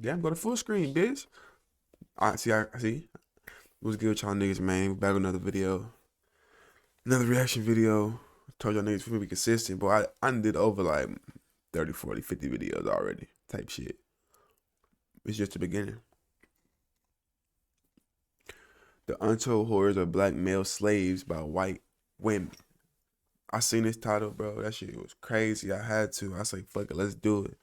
Damn, go to full screen, bitch. I see. What's good with y'all niggas, man? Back with another video. Another reaction video. Told y'all niggas for me to be consistent, but I did over like 30, 40, 50 videos already. Type shit. It's just the beginning. The Untold Horrors of Black Male Slaves by White Women. I seen this title, bro. That shit was crazy. I had to. I was like, fuck it, let's do it.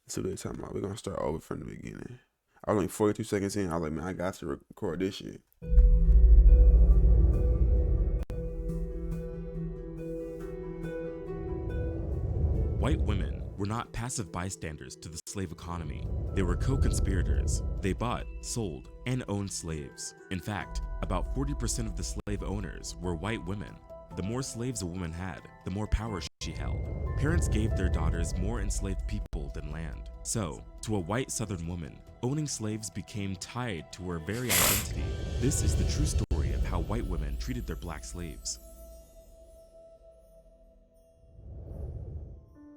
Let's see what they're talking about. We're gonna start over from the beginning. I was only 42 seconds in. I was like, man, I got to record this shit. White women were not passive bystanders to the slave economy. They were co-conspirators. They bought, sold, and owned slaves. In fact, about 40% of the slave owners were white women. The more slaves a woman had, the more power she held. Parents gave their daughters more enslaved people than land. So, to a white Southern woman, owning slaves became tied to her very identity. This is the true story of how white women treated their black slaves.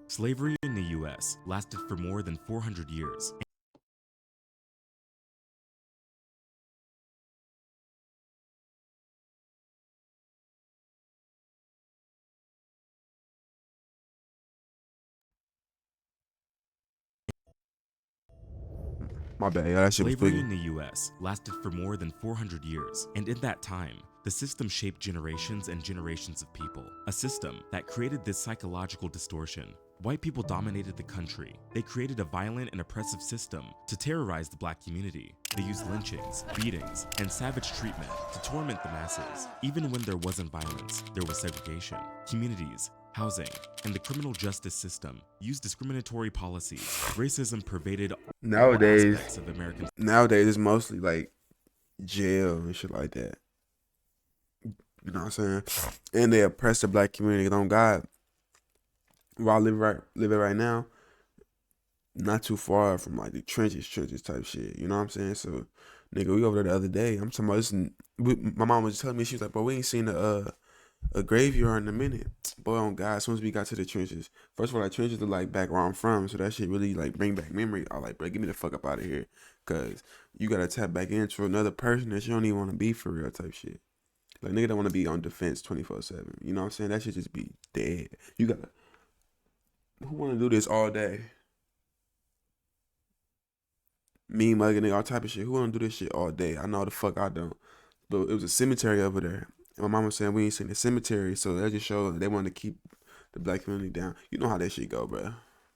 Slavery in the U.S. lasted for more than 400 years. My bad, that shit was Slavery in tweaking. the U.S. lasted for more than 400 years, and in that time, the system shaped generations and generations of people. A system that created this psychological distortion. White people dominated the country. They created a violent and oppressive system to terrorize the black community. They used lynchings, beatings, and savage treatment to torment the masses. Even when there wasn't violence, there was segregation. Communities, housing, and the criminal justice system used discriminatory policies. Racism pervaded all Nowadays, aspects of American. it's mostly like jail and shit like that. You know what I'm saying? And they oppress the black community. On God, where I live right now, not too far from like the trenches type shit. You know what I'm saying? So, nigga, we over there the other day. I'm talking about this. My mom was telling me, she was like, bro, we ain't seen a graveyard in a minute. Boy, on God, as soon as we got to the trenches, first of all, like trenches are like back where I'm from, so that shit really like bring back memory. I like, bro, get me the fuck up out of here, cause you gotta tap back into another person that you don't even want to be for real type shit. Like nigga don't want to be on defense 24/7. You know what I'm saying? That should just be dead. You gotta. Who want to do this all day? Me mugging nigga, all type of shit. Who want to do this shit all day? I know the fuck I don't. But it was a cemetery over there. And my mom was saying we ain't seen the cemetery, so that just showed they wanted to keep the black community down. You know how that shit go, bro.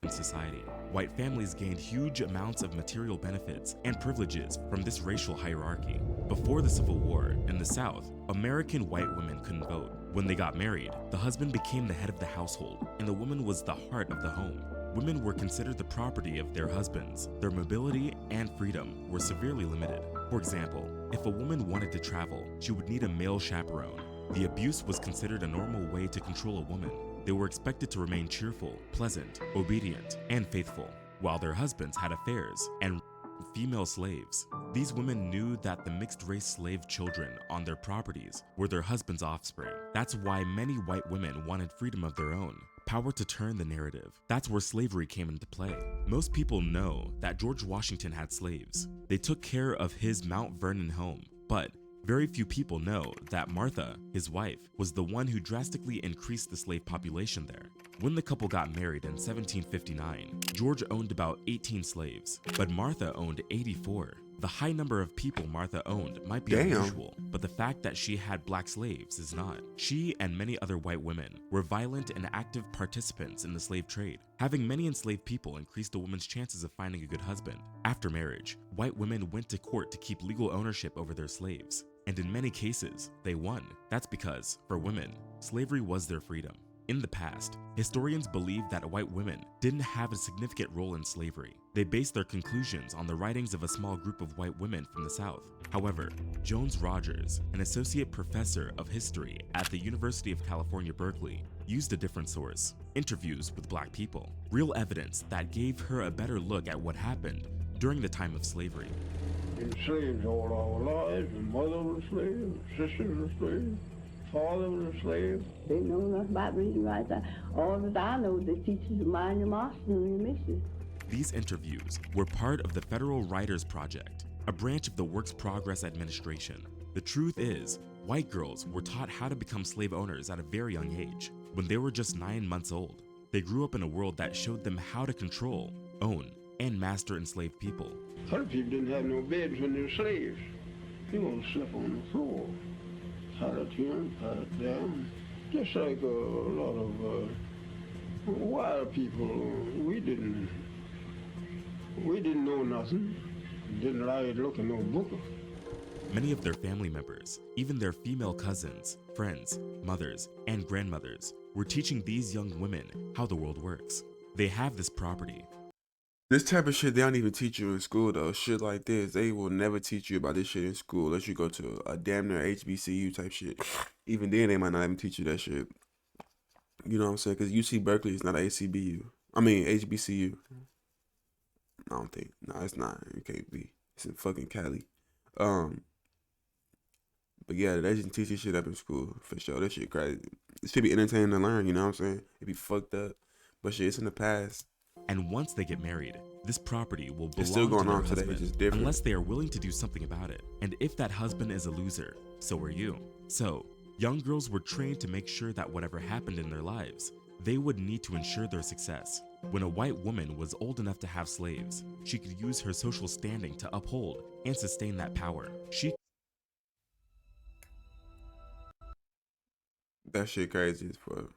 Society. White families gained huge amounts of material benefits and privileges from this racial hierarchy. Before the Civil War, in the South, American white women couldn't vote. When they got married, the husband became the head of the household, and the woman was the heart of the home. Women were considered the property of their husbands. Their mobility and freedom were severely limited. For example, if a woman wanted to travel, she would need a male chaperone. The abuse was considered a normal way to control a woman. They were expected to remain cheerful, pleasant, obedient, and faithful, while their husbands had affairs and female slaves. These women knew that the mixed-race slave children on their properties were their husbands' offspring. That's why many white women wanted freedom of their own, power to turn the narrative. That's where slavery came into play. Most people know that George Washington had slaves. They took care of his Mount Vernon home, but very few people know that Martha, his wife, was the one who drastically increased the slave population there. When the couple got married in 1759, George owned about 18 slaves, but Martha owned 84. The high number of people Martha owned might be unusual, but the fact that she had black slaves is not. She and many other white women were violent and active participants in the slave trade. Having many enslaved people increased a woman's chances of finding a good husband. After marriage, white women went to court to keep legal ownership over their slaves. And in many cases, they won. That's because, for women, slavery was their freedom. In the past, historians believe that white women didn't have a significant role in slavery. They based their conclusions on the writings of a small group of white women from the South. However, Jones Rogers, an associate professor of history at the University of California, Berkeley, used a different source: interviews with black people, real evidence that gave her a better look at what happened during the time of slavery. Been slaves all our lives, and mother was a slave, sisters were slaves, father was a slave. They know nothing about reading right there. All that I know, they teach you to mind your master and your mistress. These interviews were part of the Federal Writers Project, a branch of the Works Progress Administration. The truth is, white girls were taught how to become slave owners at a very young age. When they were just 9 months old, they grew up in a world that showed them how to control, own, and master enslaved people. Other people didn't have no beds when they were slaves. You gonna sleep on the floor. Pat it here, pat it down. Just like a lot of wild people. We didn't know nothing. Didn't like to look at no book. Many of their family members, even their female cousins, friends, mothers, and grandmothers, were teaching these young women how the world works. They have this property. This type of shit they don't even teach you in school though. Shit like this, they will never teach you about this shit in school unless you go to a damn near HBCU type shit. Even then, they might not even teach you that shit. You know what I'm saying? Because UC Berkeley is not a HBCU. I mean HBCU. I don't think. No, it's not. It can't be. It's in fucking Cali. But yeah, they just teach this shit up in school for sure. That shit crazy. It should be entertaining to learn. You know what I'm saying? It be fucked up, but shit, it's in the past. And once they get married, this property will belong It's still going to their on today, husband, it's just different. unless they are willing to do something about it. And if that husband is a loser, so are you. So, young girls were trained to make sure that whatever happened in their lives, they would need to ensure their success. When a white woman was old enough to have slaves, she could use her social standing to uphold and sustain that power. That shit crazy as fuck.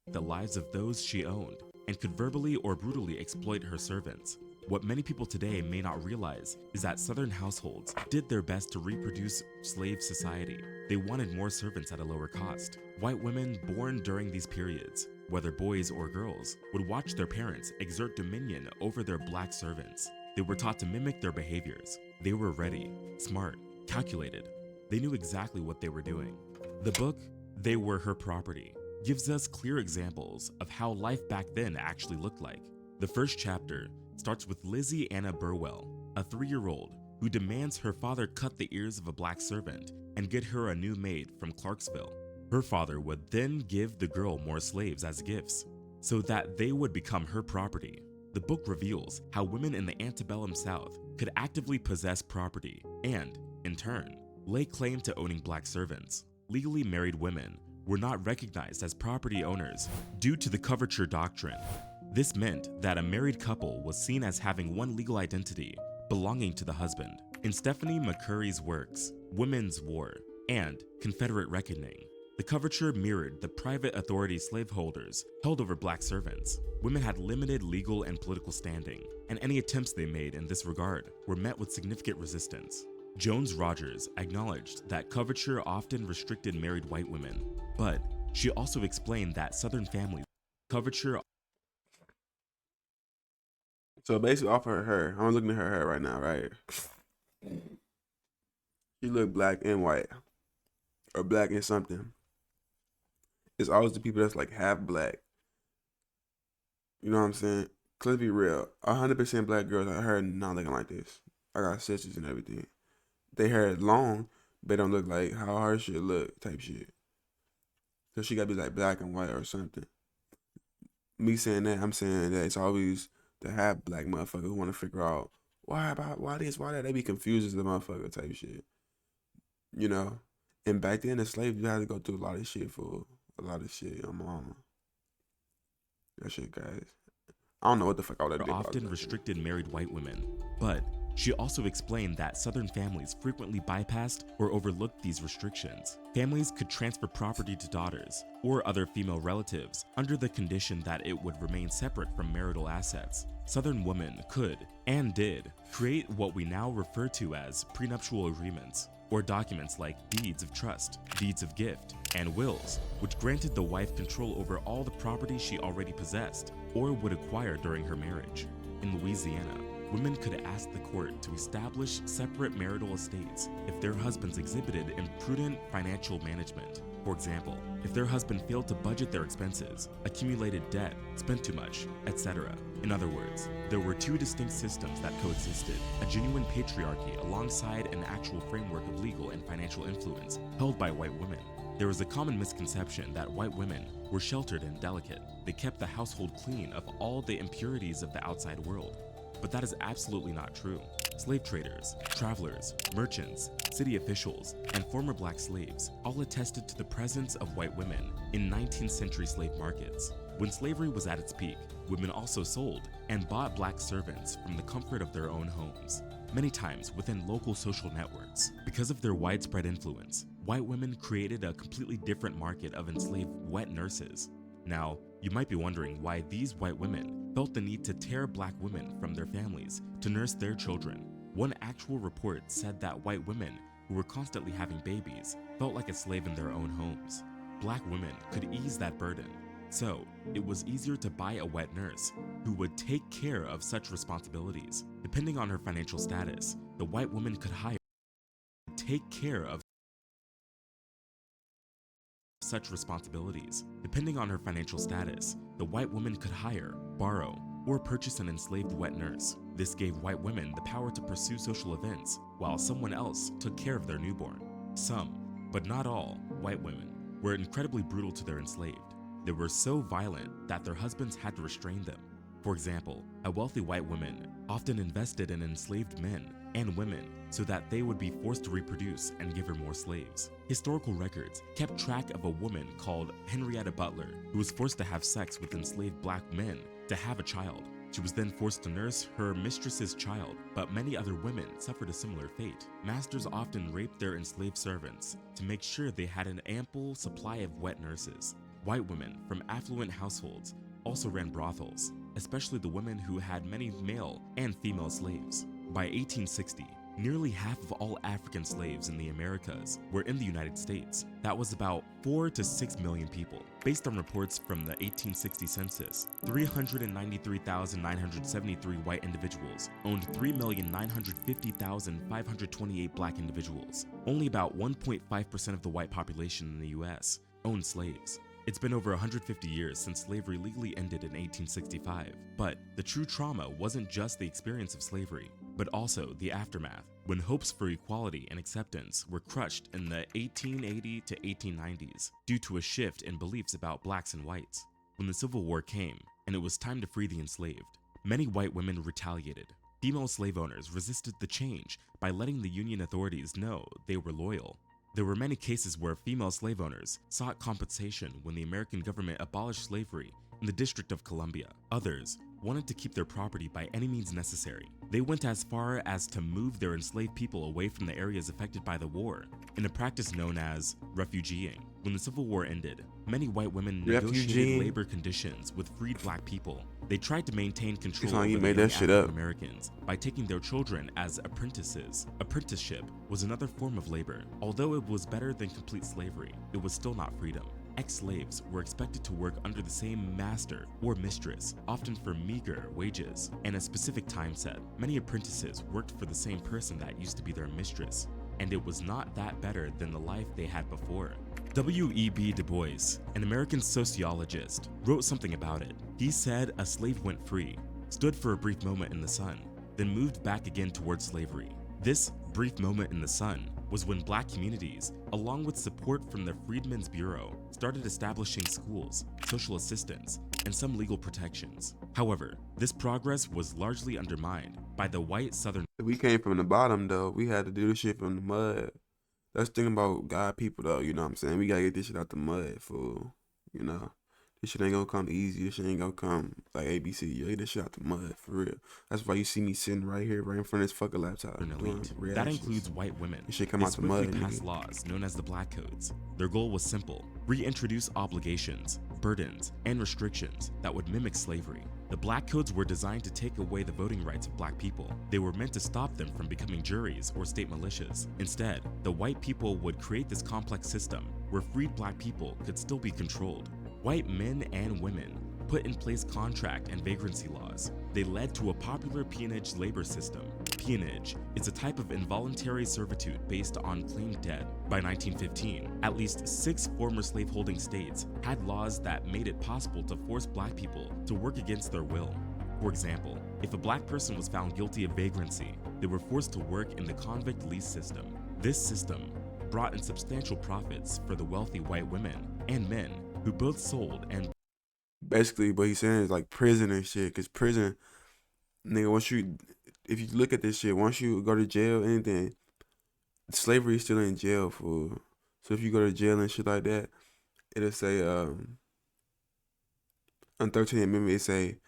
The lives of those she owned, and could verbally or brutally exploit her servants. What many people today may not realize is that Southern households did their best to reproduce slave society. They wanted more servants at a lower cost. White women born during these periods, whether boys or girls, would watch their parents exert dominion over their black servants. They were taught to mimic their behaviors. They were ready, smart, calculated. They knew exactly what they were doing. The book, They Were Her Property, gives us clear examples of how life back then actually looked like. The first chapter starts with Lizzie Anna Burwell, a 3-year-old who demands her father cut the ears of a black servant and get her a new maid from Clarksville. Her father would then give the girl more slaves as gifts, so that they would become her property. The book reveals how women in the antebellum South could actively possess property and, in turn, lay claim to owning black servants. Legally married women were not recognized as property owners due to the coverture doctrine. This meant that a married couple was seen as having one legal identity, belonging to the husband. In Stephanie McCurry's works, Women's War and Confederate Reckoning, the coverture mirrored the private authority slaveholders held over black servants. Women had limited legal and political standing, and any attempts they made in this regard were met with significant resistance. Jones Rogers acknowledged that coverture often restricted married white women, but she also explained that Southern families coverture. So basically, off of her, I'm looking at her hair right now, right? She look black and white, or black and something. It's always the people that's like half black. You know what I'm saying? Cause let's be real, 100% black girls, I heard not looking like this. I got sisters and everything. They hair long, but don't look like how her shit look type shit. So she gotta be like black and white or something. Me saying that, I'm saying that it's always the half black motherfucker who want to figure out why this, why that. They be confused as the motherfucker type shit. You know? And back then, the slaves, you had to go through a lot of shit for a lot of shit. Your mama. That shit, guys. I don't know what the fuck all that Often restricted married white women, but she also explained that Southern families frequently bypassed or overlooked these restrictions. Families could transfer property to daughters or other female relatives under the condition that it would remain separate from marital assets. Southern women could, and did, create what we now refer to as prenuptial agreements, or documents like deeds of trust, deeds of gift, and wills, which granted the wife control over all the property she already possessed or would acquire during her marriage. In Louisiana, women could ask the court to establish separate marital estates if their husbands exhibited imprudent financial management. For example, if their husband failed to budget their expenses, accumulated debt, spent too much, etc. In other words, there were two distinct systems that coexisted, a genuine patriarchy alongside an actual framework of legal and financial influence held by white women. There was a common misconception that white women were sheltered and delicate. They kept the household clean of all the impurities of the outside world. But that is absolutely not true. Slave traders, travelers, merchants, city officials, and former black slaves all attested to the presence of white women in 19th century slave markets. When slavery was at its peak, women also sold and bought black servants from the comfort of their own homes, many times within local social networks. Because of their widespread influence, white women created a completely different market of enslaved wet nurses. Now, you might be wondering why these white women felt the need to tear black women from their families to nurse their children. One actual report said that white women who were constantly having babies felt like a slave in their own homes. Black women could ease that burden, so it was easier to buy a wet nurse who would take care of such responsibilities. Depending on her financial status, the white woman could hire take care of such responsibilities. Depending on her financial status, the white woman could hire, borrow, or purchase an enslaved wet nurse. This gave white women the power to pursue social events while someone else took care of their newborn. Some, but not all, white women were incredibly brutal to their enslaved. They were so violent that their husbands had to restrain them. For example, a wealthy white woman often invested in enslaved men and women so that they would be forced to reproduce and give her more slaves. Historical records kept track of a woman called Henrietta Butler who was forced to have sex with enslaved black men to have a child. She was then forced to nurse her mistress's child, but many other women suffered a similar fate. Masters often raped their enslaved servants to make sure they had an ample supply of wet nurses. White women from affluent households also ran brothels, especially the women who had many male and female slaves. By 1860, nearly half of all African slaves in the Americas were in the United States. That was about 4 to 6 million people. Based on reports from the 1860 census, 393,973 white individuals owned 3,950,528 black individuals. Only about 1.5% of the white population in the US owned slaves. It's been over 150 years since slavery legally ended in 1865, but the true trauma wasn't just the experience of slavery, but also the aftermath, when hopes for equality and acceptance were crushed in the 1880 to 1890s due to a shift in beliefs about blacks and whites. When the Civil War came, and it was time to free the enslaved, many white women retaliated. Female slave owners resisted the change by letting the Union authorities know they were loyal. There were many cases where female slave owners sought compensation when the American government abolished slavery in the District of Columbia. Others wanted to keep their property by any means necessary. They went as far as to move their enslaved people away from the areas affected by the war, in a practice known as refugeeing. When the Civil War ended, many white women negotiated labor conditions with freed black people. They tried to maintain control over the young African Americans by taking their children as apprentices. Apprenticeship was another form of labor. Although it was better than complete slavery, it was still not freedom. Ex-slaves were expected to work under the same master or mistress, often for meager wages and a specific time set. Many apprentices worked for the same person that used to be their mistress, and it was not that better than the life they had before. W.E.B. Du Bois, an American sociologist, wrote something about it. He said a slave went free, stood for a brief moment in the sun, then moved back again towards slavery. This brief moment in the sun was when black communities, along with support from the Freedmen's Bureau, started establishing schools, social assistance, and some legal protections. However, this progress was largely undermined by the white Southern. We came from the bottom, though. We had to do this shit from the mud. That's the thing about God people, though. You know what I'm saying? We gotta get this shit out the mud, fool. You know? This shit ain't gonna come easy. This shit ain't gonna come like ABC. You get this shit out the mud, for real. That's why you see me sitting right here, right in front of this fucking laptop. That includes white women. This shit come out the mud. They passed laws known as the Black Codes. Their goal was simple: reintroduce obligations, burdens, and restrictions that would mimic slavery. The Black Codes were designed to take away the voting rights of black people. They were meant to stop them from becoming juries or state militias. Instead, the white people would create this complex system where freed black people could still be controlled. White men and women put in place contract and vagrancy laws. They led to a popular peonage labor system. Peonage is a type of involuntary servitude based on claimed debt. By 1915, at least 6 former slaveholding states had laws that made it possible to force black people to work against their will. For example, if a black person was found guilty of vagrancy, they were forced to work in the convict lease system. This system brought in substantial profits for the wealthy white women and men who both sold and Basically, what he's saying is like prison and shit. Cause prison, nigga, if you look at this shit, once you go to jail, anything, slavery is still in jail for. So if you go to jail and shit like that, it'll say on 13th Amendment, it say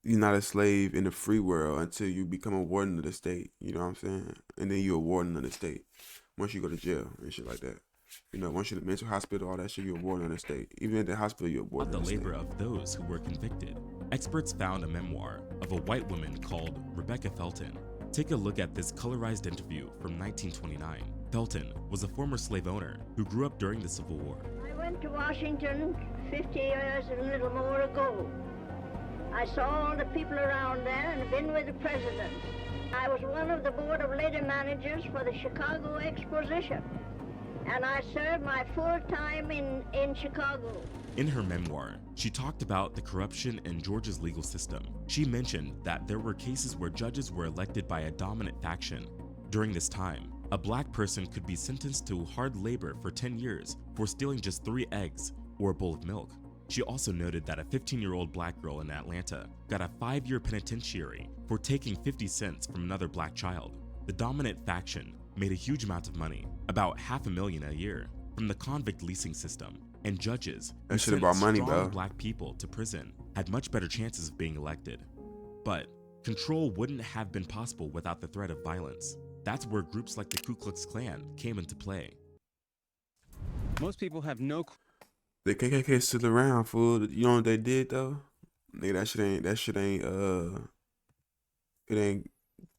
you're not a slave in the free world until you become a warden of the state. You know what I'm saying? And then you're a warden of the state once you go to jail and shit like that. You know, once you're in the mental hospital, all that shit, you're a warden of the state. Even at the hospital, you're a warden the of the labor state. of those who were convicted. Experts found a memoir of a white woman called Rebecca Felton. Take a look at this colorized interview from 1929. Felton was a former slave owner who grew up during the Civil War. I went to Washington 50 years and a little more ago. I saw all the people around there and been with the president. I was one of the board of lady managers for the Chicago Exposition, and I served my full time in Chicago. In her memoir, she talked about the corruption in Georgia's legal system. She mentioned that there were cases where judges were elected by a dominant faction. During this time, a black person could be sentenced to hard labor for 10 years for stealing just 3 eggs or a bowl of milk. She also noted that a 15-year-old black girl in Atlanta got a 5-year penitentiary for taking 50 cents from another black child. The dominant faction made a huge amount of money, about $500,000 a year, from the convict leasing system, and judges who That shit sent about money, strong bro. black people to prison had much better chances of being elected. But control wouldn't have been possible without the threat of violence. That's where groups like the Ku Klux Klan came into play. Most people have no The KKK still around, fool. You know what they did though? Nigga,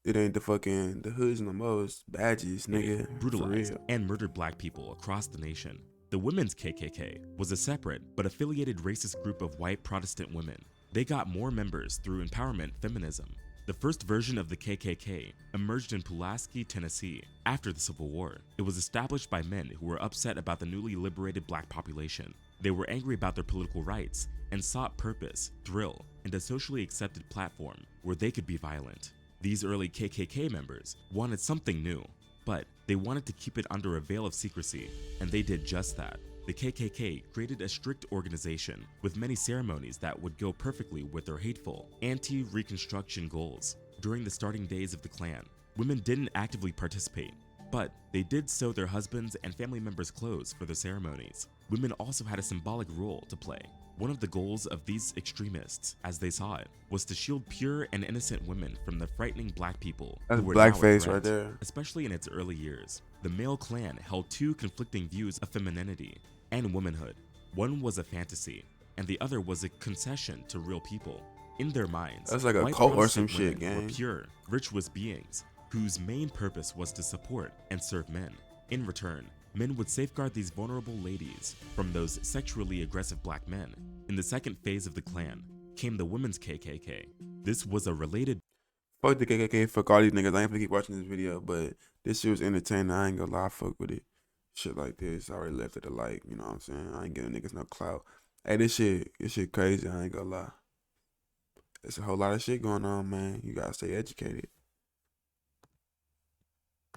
it ain't the fucking the hoods no more. It's badges, nigga. For Brutalized real. and murdered black people across the nation. The Women's KKK was a separate but affiliated racist group of white Protestant women. They got more members through empowerment feminism. The first version of the KKK emerged in Pulaski, Tennessee, after the Civil War. It was established by men who were upset about the newly liberated black population. They were angry about their political rights and sought purpose, thrill, and a socially accepted platform where they could be violent. These early KKK members wanted something new, but they wanted to keep it under a veil of secrecy, and they did just that. The KKK created a strict organization with many ceremonies that would go perfectly with their hateful, anti-Reconstruction goals. During the starting days of the Klan, women didn't actively participate, but they did sew their husbands' and family members' clothes for the ceremonies. Women also had a symbolic role to play. One of the goals of these extremists, as they saw it, was to shield pure and innocent women from the frightening black people That's who were now a blackface threat. right there. Especially in its early years, the male Klan held 2 conflicting views of femininity and womanhood. One was a fantasy, and the other was a concession to real people. In their minds, That's like a white cult or Protestant some shit, women were gang. pure, virtuous beings whose main purpose was to support and serve men. In return, men would safeguard these vulnerable ladies from those sexually aggressive black men. In the second phase of the Klan came the Women's KKK. This was a related Fuck the KKK, fuck all these niggas. I ain't gonna keep watching this video, but this shit was entertaining. I ain't gonna lie, fuck with it. Shit like this, I already left it a like, you know what I'm saying? I ain't giving niggas no clout. Hey, this shit crazy, I ain't gonna lie. There's a whole lot of shit going on, man. You gotta stay educated.